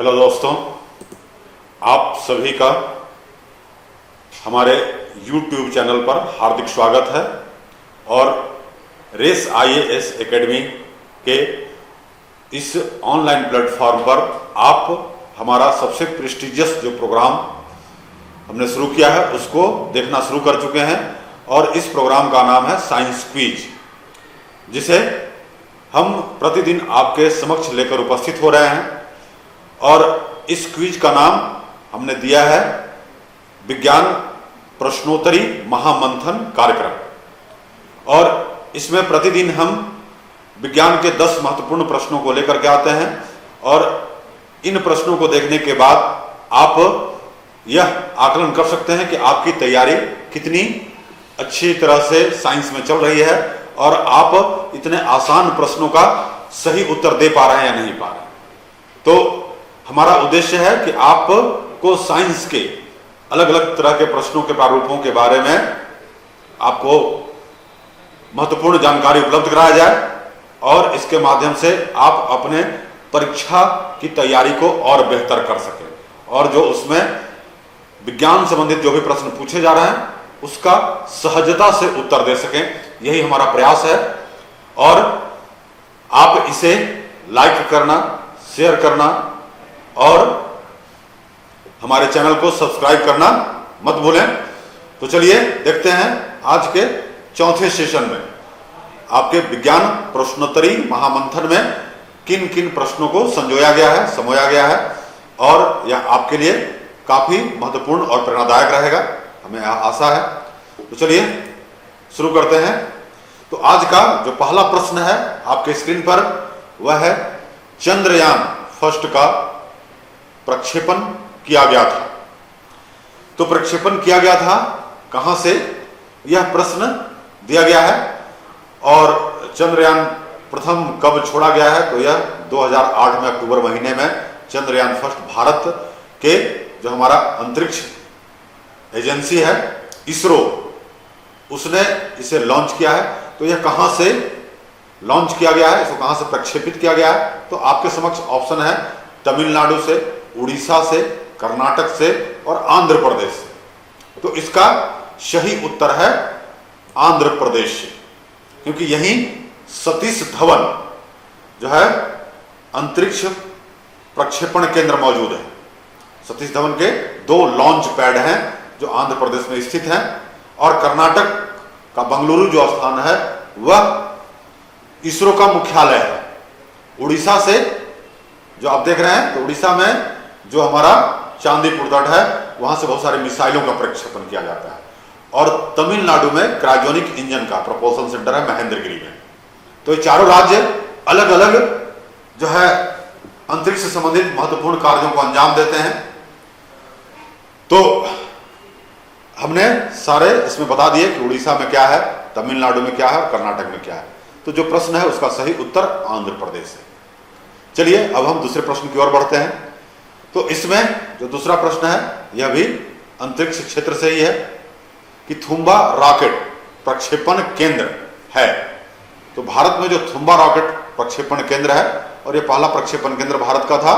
Hello दोस्तों, आप सभी का हमारे YouTube चैनल पर हार्दिक स्वागत है। और रेस IAS एकेडमी के इस ऑनलाइन प्लेटफॉर्म पर आप हमारा सबसे प्रेस्टिजियस जो प्रोग्राम हमने शुरू किया है उसको देखना शुरू कर चुके हैं। और इस प्रोग्राम का नाम है साइंस क्विज, जिसे हम प्रतिदिन आपके समक्ष लेकर उपस्थित हो रहे हैं। और इस क्विज का नाम हमने दिया है विज्ञान प्रश्नोत्तरी महामंथन कार्यक्रम। और इसमें प्रतिदिन हम विज्ञान के 10 महत्वपूर्ण प्रश्नों को लेकर के आते हैं और इन प्रश्नों को देखने के बाद आप यह आकलन कर सकते हैं कि आपकी तैयारी कितनी अच्छी तरह से साइंस में चल रही है और आप इतने आसान प्रश्नों का सही उत्तर दे पा रहे हैं या नहीं पा रहे। तो हमारा उद्देश्य है कि आपको साइंस के अलग अलग तरह के प्रश्नों के प्रारूपों के बारे में आपको महत्वपूर्ण जानकारी उपलब्ध कराया जाए और इसके माध्यम से आप अपने परीक्षा की तैयारी को और बेहतर कर सकें और जो उसमें विज्ञान संबंधित जो भी प्रश्न पूछे जा रहे हैं उसका सहजता से उत्तर दे सकें। यही हमारा प्रयास है। और आप इसे लाइक करना, शेयर करना और हमारे चैनल को सब्सक्राइब करना मत भूलें। तो चलिए देखते हैं आज के चौथे सेशन में आपके विज्ञान प्रश्नोत्तरी महामंथन में किन किन प्रश्नों को समोया गया है और यह आपके लिए काफी महत्वपूर्ण और प्रेरणादायक रहेगा, हमें आशा है। तो चलिए शुरू करते हैं। तो आज का जो पहला प्रश्न है आपके स्क्रीन पर वह है चंद्रयान फर्स्ट का प्रक्षेपण किया गया था। तो प्रक्षेपण किया गया था कहां से, यह प्रश्न दिया गया है। और चंद्रयान प्रथम कब छोड़ा गया है, तो यह 2008 में अक्टूबर महीने में चंद्रयान फर्स्ट भारत के जो हमारा अंतरिक्ष एजेंसी है इसरो, उसने इसे लॉन्च किया है। तो यह कहां से लॉन्च किया गया है, इसको कहां से प्रक्षेपित किया गया है, तो आपके समक्ष ऑप्शन है तमिलनाडु से, उड़ीसा से, कर्नाटक से और आंध्र प्रदेश से। तो इसका सही उत्तर है आंध्र प्रदेश से, क्योंकि यहीं सतीश धवन जो है अंतरिक्ष प्रक्षेपण केंद्र मौजूद है। सतीश धवन के 2 लॉन्च पैड हैं जो आंध्र प्रदेश में स्थित हैं। और कर्नाटक का बंगलुरु जो स्थान है वह इसरो का मुख्यालय है। उड़ीसा से जो आप देख रहे हैं, तो उड़ीसा में जो हमारा चांदीपुर तट है वहां से बहुत सारे मिसाइलों का प्रक्षेपण किया जाता है। और तमिलनाडु में क्रायोजेनिक इंजन का प्रोपल्शन सेंटर है महेंद्रगिरी में। तो ये चारों राज्य अलग अलग जो है अंतरिक्ष से संबंधित महत्वपूर्ण कार्यों को अंजाम देते हैं। तो हमने सारे इसमें बता दिए कि उड़ीसा में क्या है, तमिलनाडु में क्या है और कर्नाटक में क्या है। तो जो प्रश्न है उसका सही उत्तर आंध्र प्रदेश है। चलिए अब हम दूसरे प्रश्न की ओर बढ़ते हैं। तो इसमें जो दूसरा प्रश्न है यह भी अंतरिक्ष क्षेत्र से ही है कि थुम्बा रॉकेट प्रक्षेपण केंद्र है। तो भारत में जो थुम्बा रॉकेट प्रक्षेपण केंद्र है और यह पहला प्रक्षेपण केंद्र भारत का था।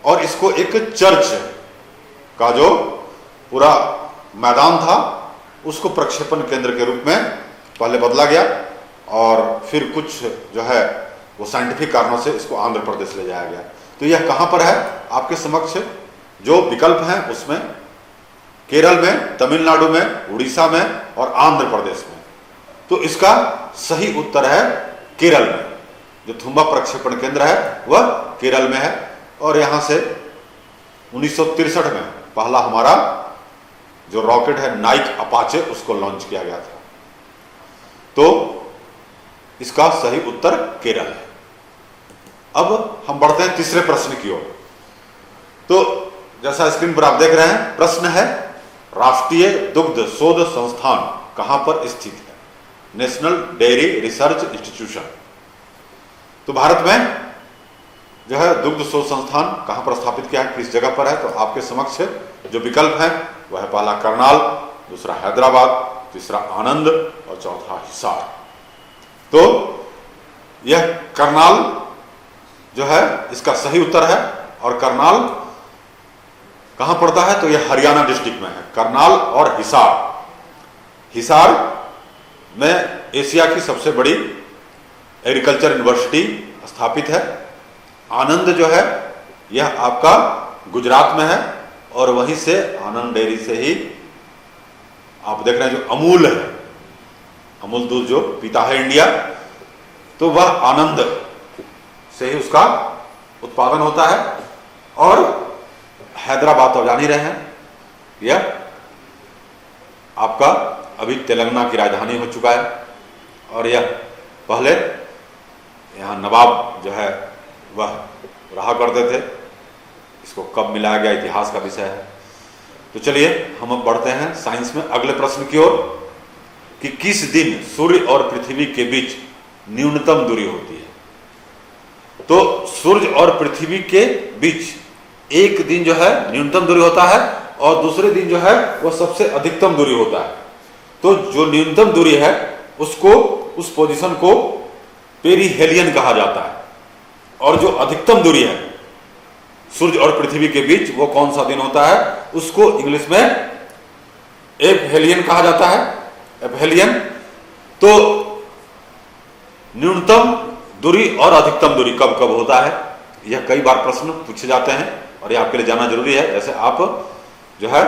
और इसको एक चर्च का जो पूरा मैदान था उसको प्रक्षेपण केंद्र के रूप में पहले बदला गया और फिर कुछ जो है वो साइंटिफिक कारणों से इसको आंध्र प्रदेश ले जाया गया। तो यह कहां पर है, आपके समक्ष जो विकल्प हैं उसमें केरल में, तमिलनाडु में, उड़ीसा में और आंध्र प्रदेश में। तो इसका सही उत्तर है केरल में। जो थुम्बा प्रक्षेपण केंद्र है वह केरल में है। और यहां से 1963 में पहला हमारा जो रॉकेट है नाइक अपाचे उसको लॉन्च किया गया था। तो इसका सही उत्तर केरल है। अब हम बढ़ते हैं तीसरे प्रश्न की ओर। तो जैसा स्क्रीन पर आप देख रहे हैं, प्रश्न है राष्ट्रीय दुग्ध शोध संस्थान कहां पर स्थित है, नेशनल डेयरी रिसर्च इंस्टीट्यूशन। तो भारत में जो है दुग्ध शोध संस्थान कहां पर स्थापित किया है, किस जगह पर है, तो आपके समक्ष जो विकल्प है वह है पहला करनाल, दूसरा हैदराबाद, तीसरा आनंद और चौथा हिसार। तो यह करनाल जो है इसका सही उत्तर है और करनाल कहां पड़ता है? तो यह हरियाणा डिस्ट्रिक्ट में है, करनाल और हिसार। हिसार में एशिया की सबसे बड़ी एग्रीकल्चर यूनिवर्सिटी स्थापित है। आनंद जो है यह आपका गुजरात में है, और वहीं से आनंद डेयरी से ही आप देख रहे हैं जो अमूल है, अमूल दूध जो पीता है इंडिया, तो वह आनंद से ही उसका उत्पादन होता है। और हैदराबाद तो जान ही रहे हैं, यह आपका अभी तेलंगाना की राजधानी हो चुका है, और यह पहले यहाँ नवाब जो है वह रहा करते थे। इसको कब मिलाया गया इतिहास का विषय है। तो चलिए हम अब बढ़ते हैं साइंस में अगले प्रश्न की ओर, कि किस दिन सूर्य और पृथ्वी के बीच न्यूनतम दूरी होती है? तो सूर्य और पृथ्वी के बीच एक दिन जो है न्यूनतम दूरी होता है, और दूसरे दिन जो है वह सबसे अधिकतम दूरी होता है। तो जो न्यूनतम दूरी है उसको, उस पोजीशन को पेरीहेलियन कहा जाता है, और जो अधिकतम दूरी है सूर्य और पृथ्वी के बीच वो कौन सा दिन होता है, उसको इंग्लिश में एपहेलियन कहा जाता है, एपहेलियन। तो न्यूनतम दूरी और अधिकतम दूरी कब कब होता है, यह कई बार प्रश्न पूछे जाते हैं, और यह आपके लिए जानना जरूरी है। जैसे आप जो है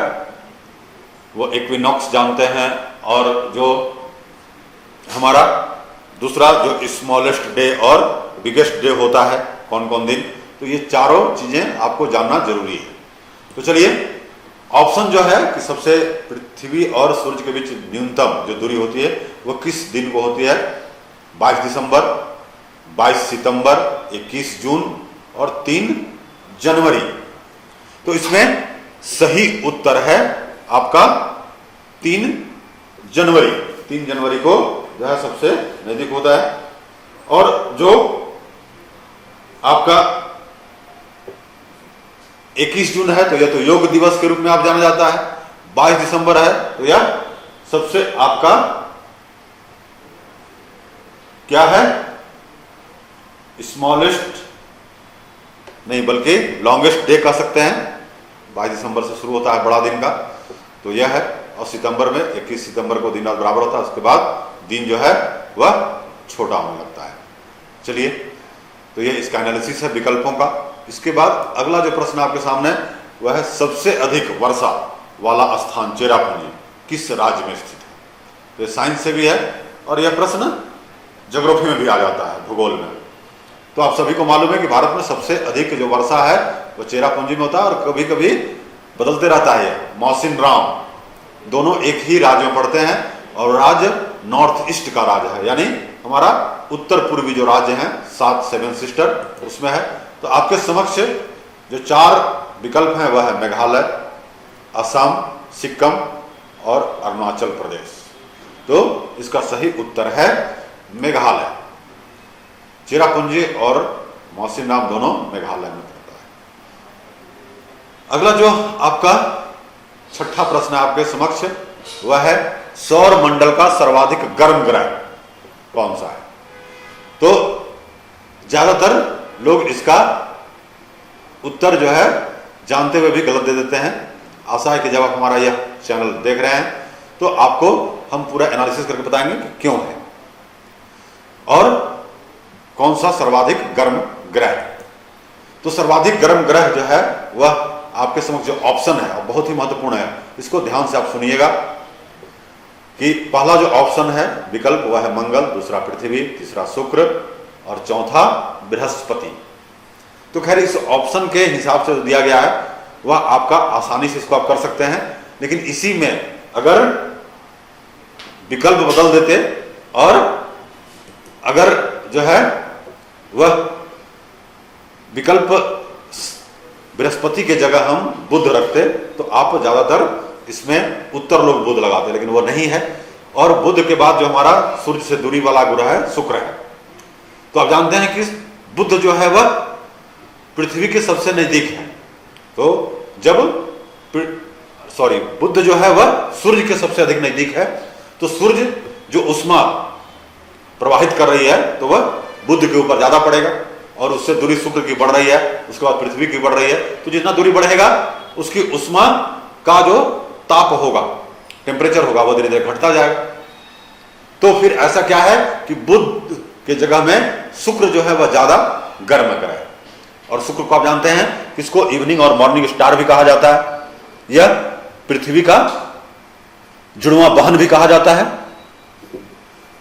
वो इक्विनॉक्स जानते हैं, और जो हमारा दूसरा जो स्मॉलेस्ट डे और बिगेस्ट डे होता है, कौन कौन दिन, तो ये चारों चीजें आपको जानना जरूरी है। तो चलिए ऑप्शन जो है कि सबसे पृथ्वी और सूर्य के बीच न्यूनतम जो दूरी होती है वो किस दिन को होती है? 22 दिसंबर, 22 सितंबर, 21 जून और 3 जनवरी। तो इसमें सही उत्तर है आपका 3 जनवरी। 3 जनवरी को जो है सबसे नजदीक होता है। और जो आपका 21 जून है तो यह तो योग दिवस के रूप में आप जाना जाता है। 22 दिसंबर है तो यह सबसे आपका क्या है, स्मॉलेस्ट नहीं बल्कि लॉन्गेस्ट डे कह सकते हैं। 22 दिसंबर से शुरू होता है बड़ा दिन का, तो यह है। और सितंबर में 21 सितंबर को दिन रात बराबर होता है, उसके बाद दिन जो है वह छोटा होने लगता है। चलिए, तो यह इसका एनालिसिस है विकल्पों का। इसके बाद अगला जो प्रश्न आपके सामने वह है सबसे अधिक वर्षा वाला स्थान चेरापूंजी किस राज्य में स्थित है। तो ये साइंस से भी है और यह प्रश्न ज्योग्राफी में भी आ जाता है, भूगोल में। तो आप सभी को मालूम है कि भारत में सबसे अधिक जो वर्षा है वो चेरापूंजी में होता है, और कभी कभी बदलते रहता है। मौसिन राम दोनों एक ही राज्य में पड़ते हैं, और राज्य नॉर्थ ईस्ट का राज्य है, यानी हमारा उत्तर पूर्वी जो राज्य है 7 सिस्टर उसमें है। तो आपके समक्ष जो 4 विकल्प हैं वह है मेघालय, असम, सिक्किम और अरुणाचल प्रदेश। तो इसका सही उत्तर है मेघालय। चेरापूंजी और मौसिन राम दोनों मेघालय में पड़ता है। अगला जो आपका छठा प्रश्न है आपके समक्ष वह है सौर मंडल का सर्वाधिक गर्म ग्रह कौन सा है। तो ज्यादातर लोग इसका उत्तर जो है जानते हुए भी गलत दे देते हैं। आशा है कि जब आप हमारा यह चैनल देख रहे हैं तो आपको हम पूरा एनालिसिस करके बताएंगे कि क्यों है और कौन सा सर्वाधिक गर्म ग्रह है। तो सर्वाधिक गर्म ग्रह जो है वह आपके समक्ष जो ऑप्शन है और बहुत ही महत्वपूर्ण है, इसको ध्यान से आप सुनिएगा कि पहला जो ऑप्शन है विकल्प वह है मंगल, दूसरा पृथ्वी, तीसरा शुक्र और चौथा बृहस्पति। तो खैर इस ऑप्शन के हिसाब से जो दिया गया है वह आपका आसानी से इसको आप कर सकते हैं, लेकिन इसी में अगर विकल्प बदल देते और अगर जो है वह विकल्प बृहस्पति के जगह हम बुध रखते तो आप ज्यादातर इसमें उत्तर लोग बुध लगाते, लेकिन वो नहीं है। और बुध के बाद जो हमारा सूर्य से दूरी वाला ग्रह है शुक्र है। तो आप जानते हैं कि बुध जो है वह पृथ्वी के सबसे नजदीक है। तो जब बुध जो है वह सूर्य के सबसे अधिक नजदीक है, तो सूर्य जो उष्मा प्रवाहित कर रही है तो वह बुध के ऊपर ज्यादा पड़ेगा, और उससे दूरी शुक्र की बढ़ रही है, उसके बाद पृथ्वी की बढ़ रही है, तो जितना दूरी बढ़ेगा उसकी उष्मा का जो ताप होगा, टेम्परेचर होगा, वो धीरे धीरे घटता जाएगा। तो फिर ऐसा क्या है कि बुध के जगह में शुक्र जो है वह ज्यादा गर्म करे। और शुक्र को आप जानते हैं किसको इवनिंग और मॉर्निंग स्टार भी कहा जाता है, यह पृथ्वी का जुड़वां बहन भी कहा जाता है।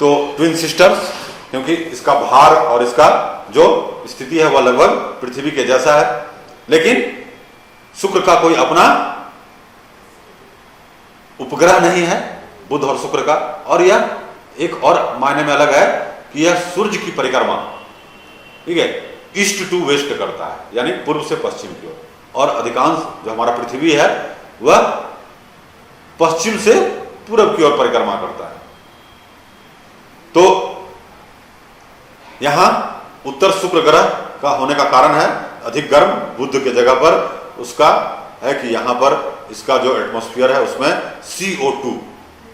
तो ट्विन सिस्टर्स, क्योंकि इसका भार और इसका जो स्थिति है वह लगभग पृथ्वी के जैसा है, लेकिन शुक्र का कोई अपना उपग्रह नहीं है, बुध और शुक्र का। और यह एक और मायने में अलग है कि यह सूर्य की परिक्रमा, ठीक है, ईस्ट टू वेस्ट करता है, यानी पूर्व से पश्चिम की ओर। और अधिकांश जो हमारा पृथ्वी है वह पश्चिम से पूर्व की ओर परिक्रमा करता है। तो यहां उत्तर शुक्र ग्रह का होने का कारण है अधिक गर्म बुध के जगह पर उसका है कि यहां पर इसका जो एटमॉस्फेयर है उसमें CO2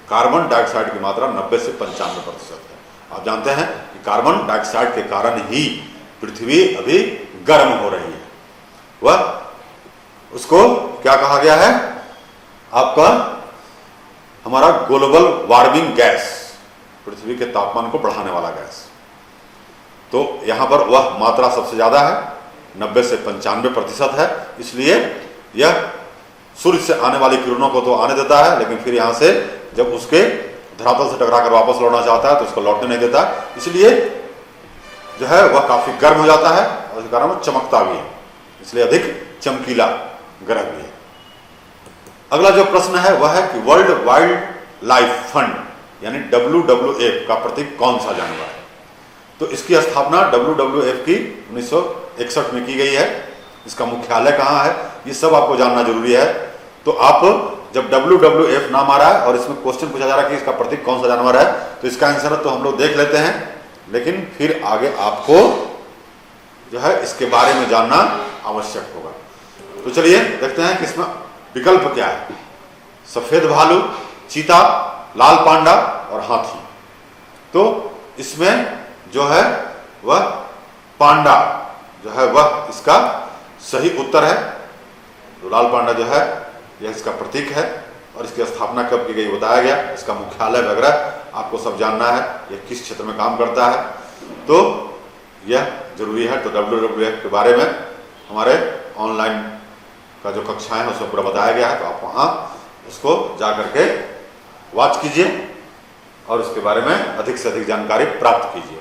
कार्बन डाइऑक्साइड की मात्रा 90 से 95% है। आप जानते हैं कि कार्बन डाइऑक्साइड के कारण ही पृथ्वी अभी गर्म हो रही है। वह उसको क्या कहा गया है आपका, हमारा ग्लोबल वार्मिंग गैस, पृथ्वी के तापमान को बढ़ाने वाला गैस। तो यहां पर वह मात्रा सबसे ज्यादा है, 90 से 95% है। इसलिए यह सूर्य से आने वाली किरणों को तो आने देता है, लेकिन फिर यहां से जब उसके धरातल से टकराकर वापस लौटना चाहता है तो उसको लौटने नहीं देता, इसलिए जो है वह काफी गर्म हो जाता है और इस कारण वो चमकता भी है, इसलिए अधिक चमकीला ग्रह भी है। अगला जो प्रश्न है वह है कि वर्ल्ड वाइल्ड लाइफ फंड यानी WWF का प्रतीक कौन सा जानवर है। तो इसकी स्थापना WWF की 1961 में की गई है। इसका मुख्यालय कहाँ है ये सब आपको जानना जरूरी है। तो आप जब WWF नाम आ रहा है और इसमें क्वेश्चन पूछा जा रहा है कि इसका प्रतीक कौन सा जानवर है, तो इसका आंसर तो हम लोग देख लेते हैं, लेकिन फिर आगे आपको जो है इसके बारे में जानना आवश्यक होगा। तो चलिए देखते हैं कि इसमें विकल्प क्या है। सफेद भालू, चीता, लाल पांडा और हाथी। तो इसमें जो है वह पांडा जो है वह इसका सही उत्तर है। तो लाल पांडा जो है यह इसका प्रतीक है और इसकी स्थापना कब की गई बताया गया। इसका मुख्यालय वगैरह आपको सब जानना है, यह किस क्षेत्र में काम करता है, तो यह जरूरी है। तो WWF के बारे में हमारे ऑनलाइन का जो कक्षाएं हैं उसमें पूरा बताया गया है, तो आप वहां उसको जा करके वॉच कीजिए और उसके बारे में अधिक से अधिक जानकारी प्राप्त कीजिए।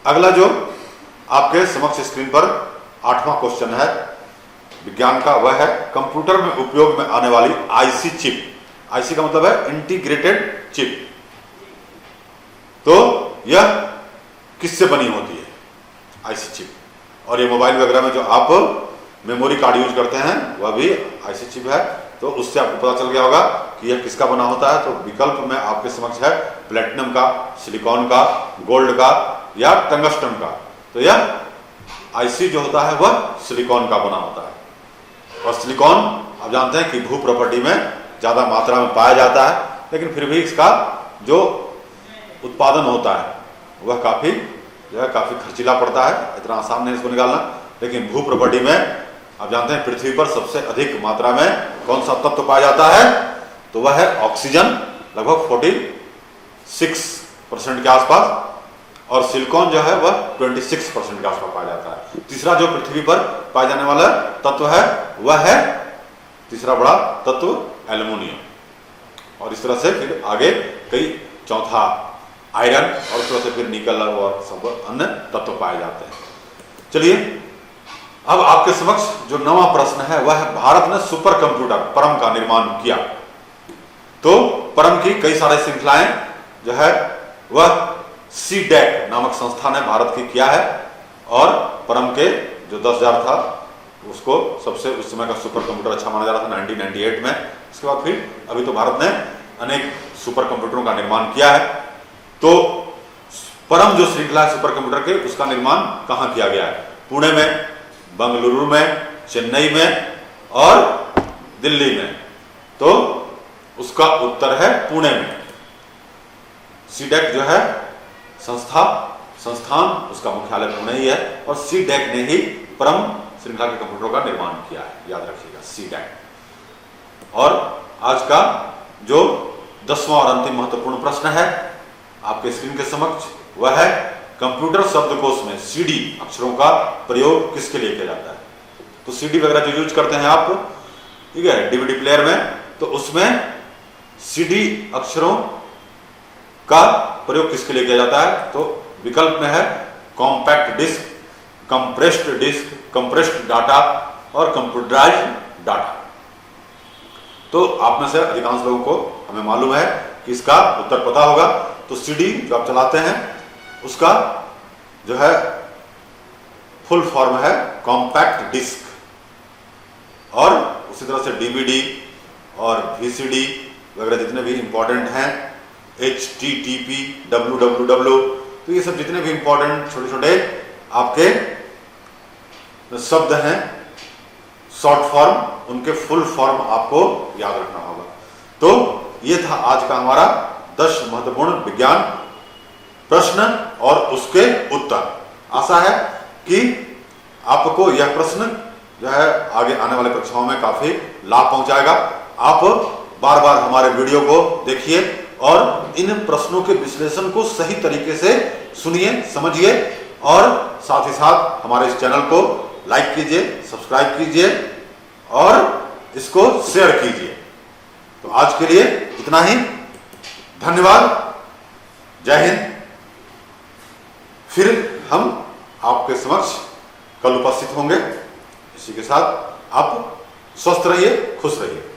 अगला जो आपके समक्ष स्क्रीन पर 8वां क्वेश्चन है विज्ञान का, वह है कंप्यूटर में उपयोग में आने वाली आईसी चिप। आईसी का मतलब है इंटीग्रेटेड चिप। तो यह किससे बनी होती है आईसी चिप। और ये मोबाइल वगैरह में जो आप मेमोरी कार्ड यूज करते हैं वह भी आईसी चिप है। तो उससे आपको पता चल गया होगा कि यह किसका बना होता है। तो विकल्प में आपके समक्ष है प्लेटिनम का, सिलिकॉन का, गोल्ड का या टंगस्टन का। तो यह आईसी जो होता है वह सिलिकॉन का बना होता है। और सिलिकॉन आप जानते हैं कि भू प्रॉपर्टी में ज्यादा मात्रा में पाया जाता है, लेकिन फिर भी इसका जो उत्पादन होता है वह काफी जो है काफी खर्चीला पड़ता है, इतना आसान नहीं इसको निकालना। लेकिन भू प्रॉपर्टी में आप जानते हैं पृथ्वी पर सबसे अधिक मात्रा में कौन सा तत्व पाया जाता है, तो वह है ऑक्सीजन, लगभग 46% के आसपास, और सिलिकॉन जो है वह 26% के आसपास पाया जाता है। तीसरा जो पृथ्वी पर पाया जाने वाला तत्व है वह है तीसरा बड़ा तत्व एल्युमिनियम। और इस तरह से फिर आगे कई चौथा आयरन और उस तरह से फिर निकल और सब अन्य तत्व पाए जाते हैं। चलिए अब आपके समक्ष जो 9वां प्रश्न है वह है भारत ने सुपर कंप्यूटर परम का निर्माण किया। तो परम की कई सारे श्रृंखलाएं जो है वह CDEC नामक संस्था ने भारत की किया है। और परम के जो 10,000 था उसको सबसे उस समय का सुपर कंप्यूटर अच्छा माना जा रहा था 1998 में। इसके बाद फिर अभी तो भारत ने अनेक सुपर कंप्यूटरों का निर्माण किया है। तो परम जो श्रृंखला है सुपर कंप्यूटर के, उसका निर्माण कहाँ किया गया है? पुणे में, बंगलुरु में, चेन्नई में और दिल्ली में। तो उसका उत्तर है पुणे में। CDEC जो है संस्था संस्थान, उसका मुख्यालय पुणे ही है और सीडेक ने ही परम श्रृंखला के कंप्यूटरों का निर्माण किया है, याद रखिएगा सीडेक। और आज का जो 10वां और अंतिम महत्वपूर्ण प्रश्न है आपके स्क्रीन के समक्ष, वह है कंप्यूटर शब्दकोश में सीडी अक्षरों का प्रयोग किसके लिए किया जाता है। तो सीडी वगैरह जो यूज करते हैं आप, ठीक है, डीवीडी प्लेयर में, तो उसमें सीडी अक्षरों का प्रयोग किसके लिए किया जाता है। तो विकल्प में है कॉम्पैक्ट डिस्क, कंप्रेस्ड डाटा और कंप्यूटराइज्ड डाटा। तो आप में से अधिकांश लोगों को हमें मालूम है कि इसका उत्तर पता होगा। तो सीडी जो आप चलाते हैं उसका जो है फुल फॉर्म है कॉम्पैक्ट डिस्क, और उसी तरह से डीवीडी और वीसीडी वगैरह जितने भी इंपॉर्टेंट हैं, HTTP, www, तो ये सब जितने भी इंपॉर्टेंट छोटे छोटे आपके शब्द हैं शॉर्ट फॉर्म, उनके फुल फॉर्म आपको याद रखना होगा। तो ये था आज का हमारा 10 महत्वपूर्ण विज्ञान प्रश्न और उसके उत्तर। आशा है कि आपको यह प्रश्न जो है आगे आने वाले कक्षाओं में काफी लाभ पहुंचाएगा। आप बार बार हमारे वीडियो को देखिए और इन प्रश्नों के विश्लेषण को सही तरीके से सुनिए, समझिए, और साथ ही साथ हमारे इस चैनल को लाइक कीजिए, सब्सक्राइब कीजिए और इसको शेयर कीजिए। तो आज के लिए इतना ही, धन्यवाद, जय हिंद। फिर हम आपके समक्ष कल उपस्थित होंगे। इसी के साथ आप स्वस्थ रहिए, खुश रहिए।